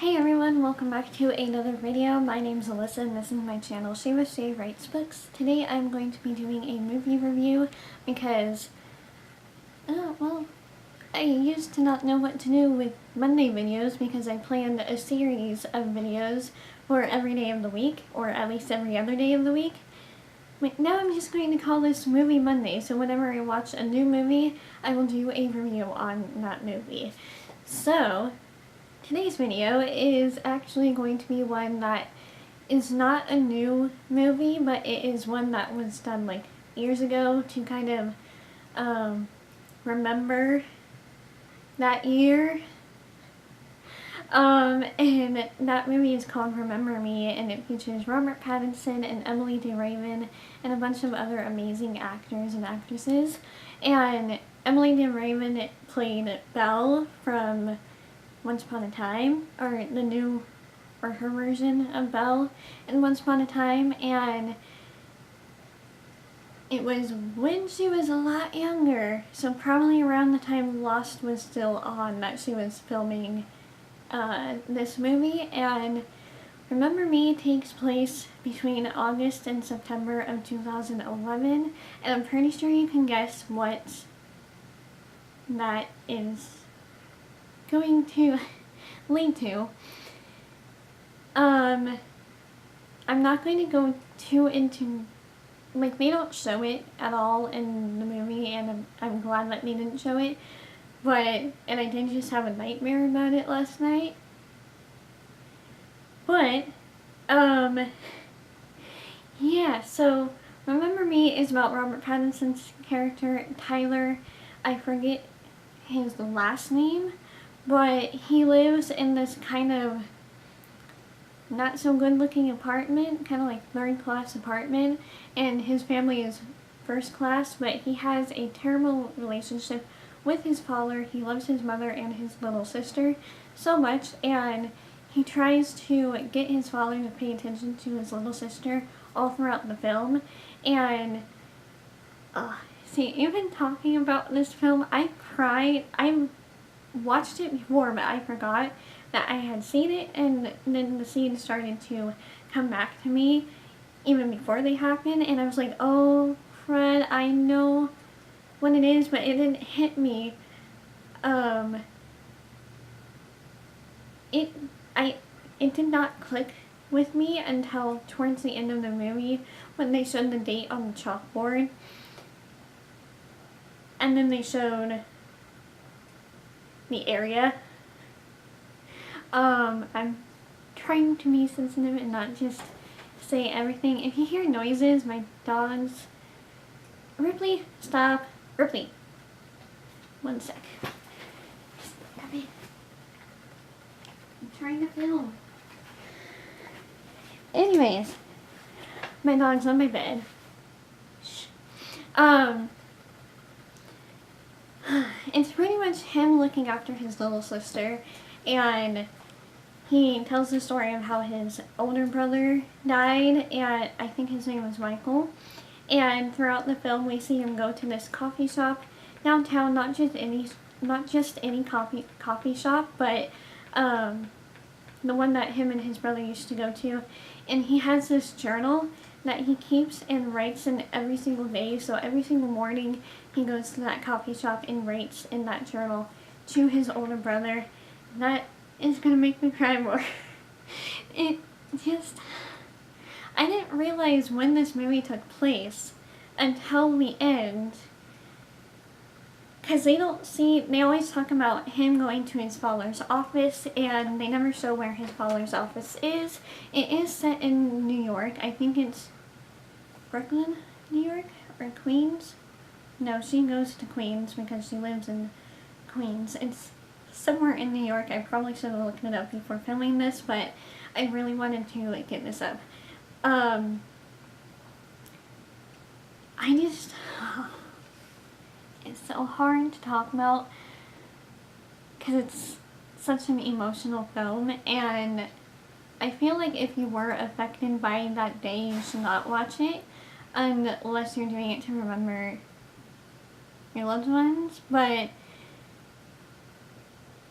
Hey everyone, welcome back to another video. My name's Alyssa and this is my channel, Shayla Shay Writes Books. Today I'm going to be doing a movie review because, I used to not know what to do with Monday videos because I planned a series of videos for every day of the week, or at least every other day of the week. Now I'm just going to call this Movie Monday, so whenever I watch a new movie, I will do a review on that movie. So, today's video is actually going to be one that is not a new movie, but it is one that was done like years ago to kind of remember that year. And that movie is called Remember Me, and it features Robert Pattinson and Emily DeRaven and a bunch of other amazing actors and actresses. And Emily DeRaven played Belle from Once Upon a Time, or her version of Belle in Once Upon a Time, and it was when she was a lot younger, so probably around the time Lost was still on that she was filming this movie. And Remember Me takes place between August and September of 2011, and I'm pretty sure you can guess what that is going to lead to. I'm not going to go too into, like, they don't show it at all in the movie, and I'm glad that they didn't show it, and I did just have a nightmare about it last night. But, yeah, so Remember Me is about Robert Pattinson's character, Tyler. I forget his last name, but he lives in this kind of not so good looking apartment, kind of like third class apartment, and his family is first class, but he has a terrible relationship with his father. He loves his mother and his little sister so much, and he tries to get his father to pay attention to his little sister all throughout the film. And see, even talking about this film, I cried. I watched it before, but I forgot that I had seen it, and then the scenes started to come back to me even before they happened, and I was like, oh Fred, I know what it is, but it didn't hit me. It did not click with me until towards the end of the movie when they showed the date on the chalkboard, and then they showed the area. I'm trying to be sensitive and not just say everything. If you hear noises, my dogs... Ripley, stop. Ripley. One sec. Stop it. I'm trying to film. Anyways, my dog's on my bed. Shh. It's pretty much him looking after his little sister, and he tells the story of how his older brother died, and I think his name was Michael. And throughout the film, we see him go to this coffee shop downtown, not just any coffee shop, but the one that him and his brother used to go to. And he has this journal that he keeps and writes in every single day. So every single morning, he goes to that coffee shop and writes in that journal to his older brother. That is gonna make me cry more. I didn't realize when this movie took place until the end, because they always talk about him going to his father's office, and they never show where his father's office is. It is set in New York. I think it's Brooklyn, New York, or Queens. No, she goes to Queens because she lives in Queens. It's somewhere in New York. I probably should have looked it up before filming this, but I really wanted to get this up. It's so hard to talk about because it's such an emotional film, and I feel like if you were affected by that day, you should not watch it unless you're doing it to remember your loved ones. But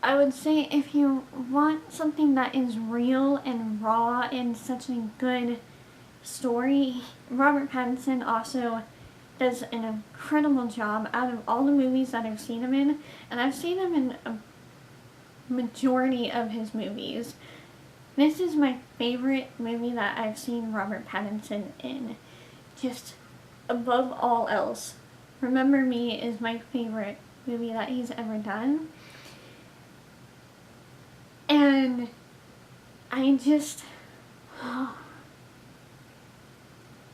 I would say if you want something that is real and raw and such a good story, Robert Pattinson also does an incredible job out of all the movies that I've seen him in, and I've seen him in a majority of his movies. This is my favorite movie that I've seen Robert Pattinson in. Just above all else. Remember Me is my favorite movie that he's ever done. And I just, I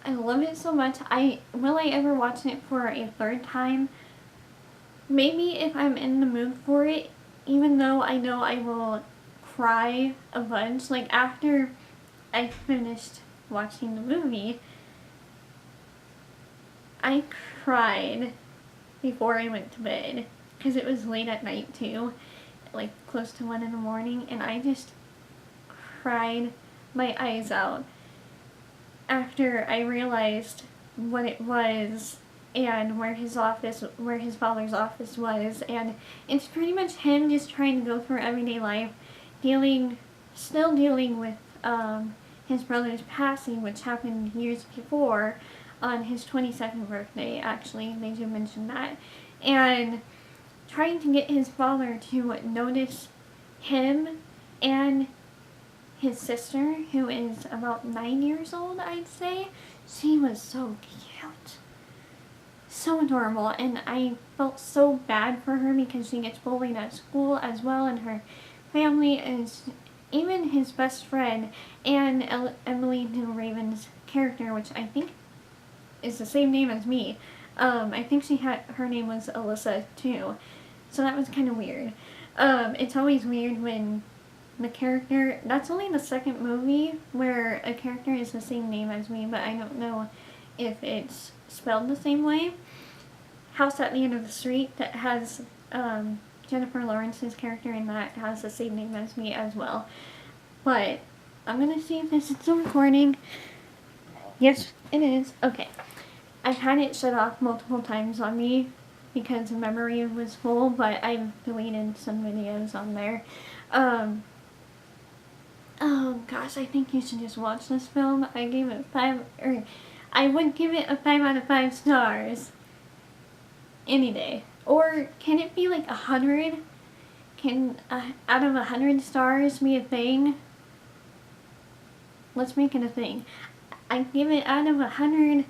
love it so much. Will I ever watch it for a third time? Maybe if I'm in the mood for it, even though I know I will cry a bunch. Like after I finished watching the movie, I cried before I went to bed because it was late at night too, like close to 1 in the morning, and I just cried my eyes out after I realized what it was and where his father's office was, and it's pretty much him just trying to go through everyday life, still dealing with his brother's passing, which happened years before, on his 22nd birthday, actually, they do mention that, and trying to get his father to notice him and his sister, who is about 9 years old, I'd say. She was so cute. So adorable, and I felt so bad for her because she gets bullied at school as well, and her family is, even his best friend, and Emily New Raven's character, which I think is the same name as me. I think her name was Alyssa too, so that was kind of weird. It's always weird when the character, that's only the second movie where a character is the same name as me, but I don't know if it's spelled the same way. House at the End of the Street, that has Jennifer Lawrence's character in that has the same name as me as well. But I'm gonna see if this is still recording. Yes, it is. Okay. I've had it shut off multiple times on me because the memory was full, but I've deleted some videos on there. Oh gosh, I think you should just watch this film. I gave it I would give it a 5 out of 5 stars. Any day. Or can it be like 100? Can out of 100 stars be a thing? Let's make it a thing. I give it out of 100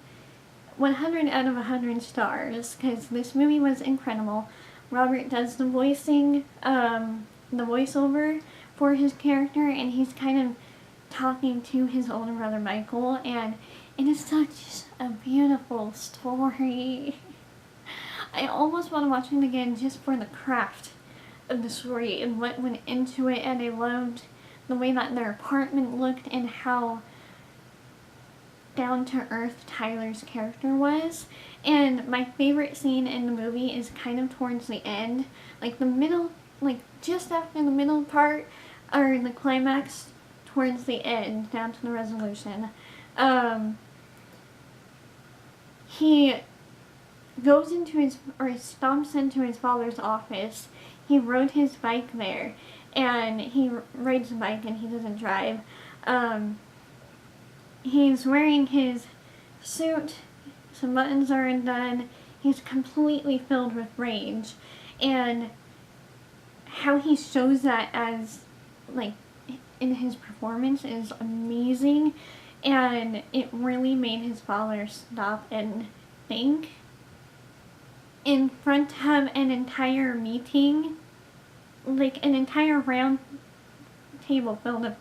out of 100 stars, because this movie was incredible. Robert does the voicing, the voiceover for his character, and he's kind of talking to his older brother Michael, and it is such a beautiful story. I almost want to watch it again just for the craft of the story and what went into it, and I loved the way that their apartment looked and how down-to-earth Tyler's character was. And my favorite scene in the movie is kind of towards the end, like the middle, like just after the middle part, or the climax towards the end, down to the resolution. He goes into stomps into his father's office. He rode his bike there, and he rides a bike and he doesn't drive. He's wearing his suit, some buttons are undone, he's completely filled with rage, and how he shows that as, like, in his performance is amazing, and it really made his father stop and think in front of an entire meeting, like an entire round table filled of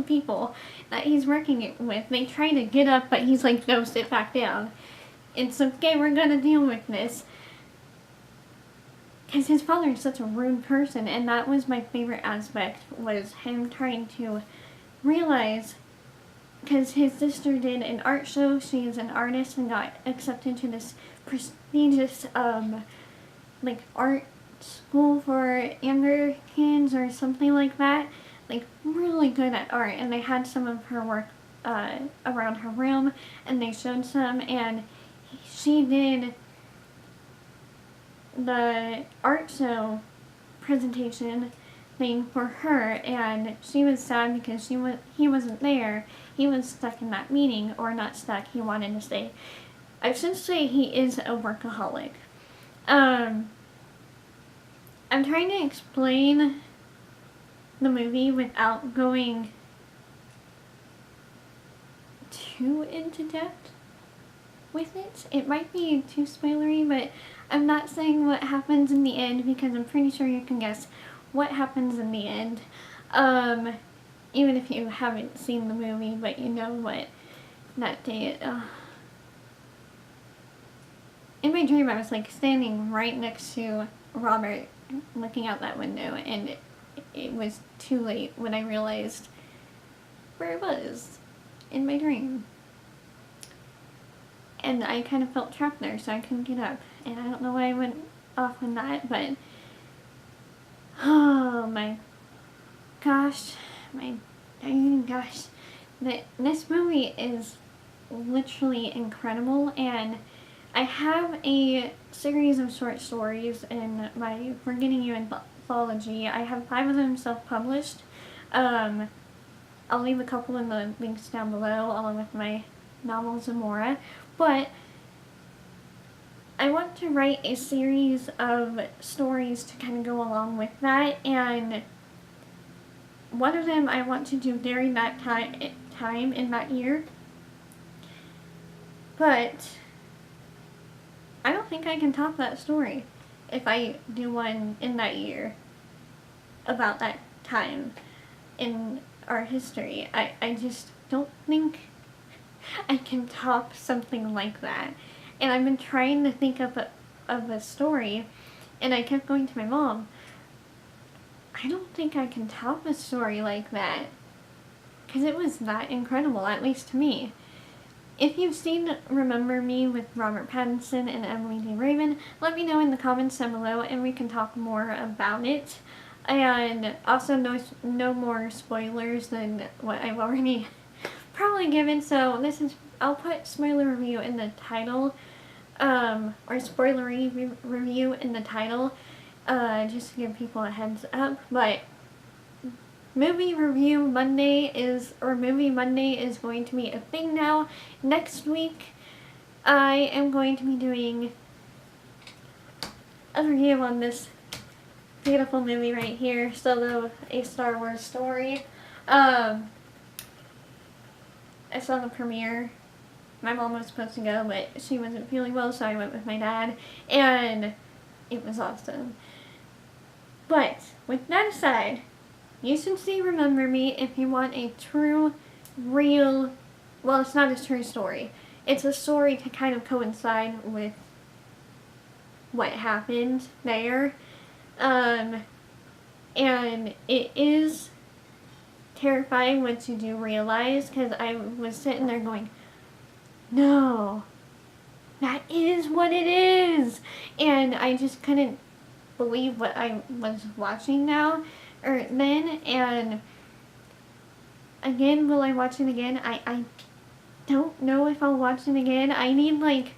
people that he's working it with. They try to get up, but he's like, no, sit back down. It's okay, we're gonna deal with this. Because his father is such a rude person, and that was my favorite aspect, was him trying to realize, because his sister did an art show, she is an artist and got accepted to this prestigious, like, art school for younger kids or something like that, like, really good at art, and they had some of her work around her room, and they showed some, and she did the art show presentation thing for her, and she was sad because he wasn't there. He was stuck in that meeting, or not stuck, he wanted to stay. I should say he is a workaholic. I'm trying to explain the movie without going too into depth with it. It might be too spoilery, but I'm not saying what happens in the end because I'm pretty sure you can guess what happens in the end. Even if you haven't seen the movie, but you know what that day, in my dream I was like standing right next to Robert looking out that window, and it was too late when I realized where I was in my dream. And I kind of felt trapped there, so I couldn't get up. And I don't know why I went off on that, but oh my gosh, this movie is literally incredible. And I have a series of short stories in my Forgetting You anthology. I have 5 of them self-published. I'll leave a couple in the links down below, along with my novels and more. But I want to write a series of stories to kind of go along with that, and one of them I want to do during that time in that year. But I don't think I can top that story if I do one in that year about that time in our history. I just don't think I can top something like that. And I've been trying to think of a story, and I kept going to my mom, I don't think I can top a story like that, because it was that incredible, at least to me. If you've seen Remember Me with Robert Pattinson and Emily D. Raven, let me know in the comments down below and we can talk more about it. And also no more spoilers than what I've already probably given, so I'll put spoiler review in the title, or spoiler review in the title, just to give people a heads up. But Movie Monday is going to be a thing now. Next week, I am going to be doing a review on this beautiful movie right here, Solo, A Star Wars Story. I saw the premiere. My mom was supposed to go, but she wasn't feeling well, so I went with my dad, and it was awesome. But with that aside, you should see Remember Me if you want a true, real, well, it's not a true story. It's a story to kind of coincide with what happened there. And it is terrifying once you do realize, because I was sitting there going, no, that is what it is. And I just couldn't believe what I was watching then, and again, will I watch it again? I don't know if I'll watch it again. I need like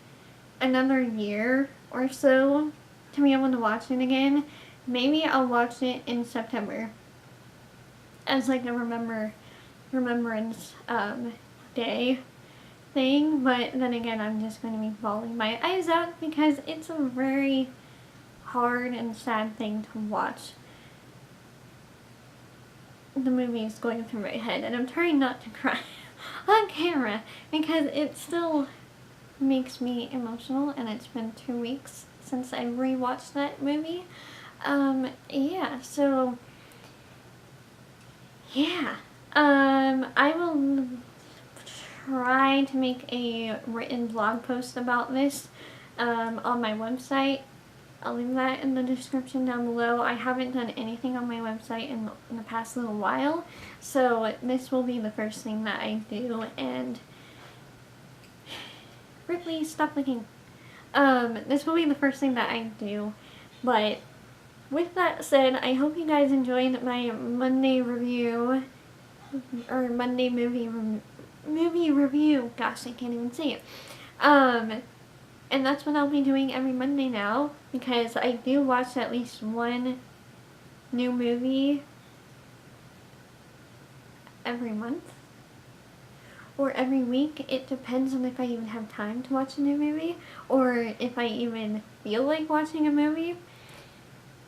another year or so to be able to watch it again. Maybe I'll watch it in September as like a remembrance day thing, but then again, I'm just going to be bawling my eyes out because it's a very hard and sad thing to watch. The movie is going through my head, and I'm trying not to cry on camera because it still makes me emotional, and it's been 2 weeks since I rewatched that movie. Yeah, so yeah, I will try to make a written blog post about this on my website. I'll leave that in the description down below. I haven't done anything on my website in the past little while, so this will be the first thing that I do. And Ripley, stop looking. This will be the first thing that I do. But with that said, I hope you guys enjoyed my Monday review, or Monday movie review. Gosh, I can't even say it. And that's what I'll be doing every Monday now, because I do watch at least one new movie every month or every week. It depends on if I even have time to watch a new movie or if I even feel like watching a movie.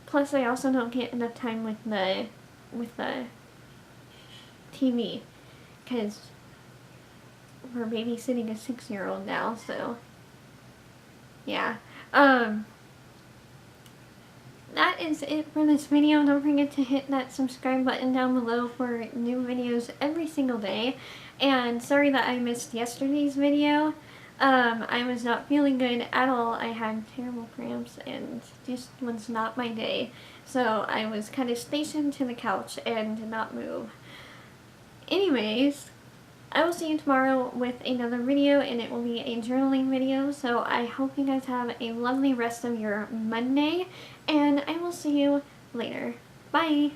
Plus, I also don't get enough time with the TV because we're babysitting a 6-year-old now, so yeah. That is it for this video. Don't forget to hit that subscribe button down below for new videos every single day. And sorry that I missed yesterday's video. I was not feeling good at all. I had terrible cramps and just was not my day. So I was kind of stationed to the couch and did not move. Anyways, I will see you tomorrow with another video, and it will be a journaling video. So I hope you guys have a lovely rest of your Monday, and I will see you later. Bye!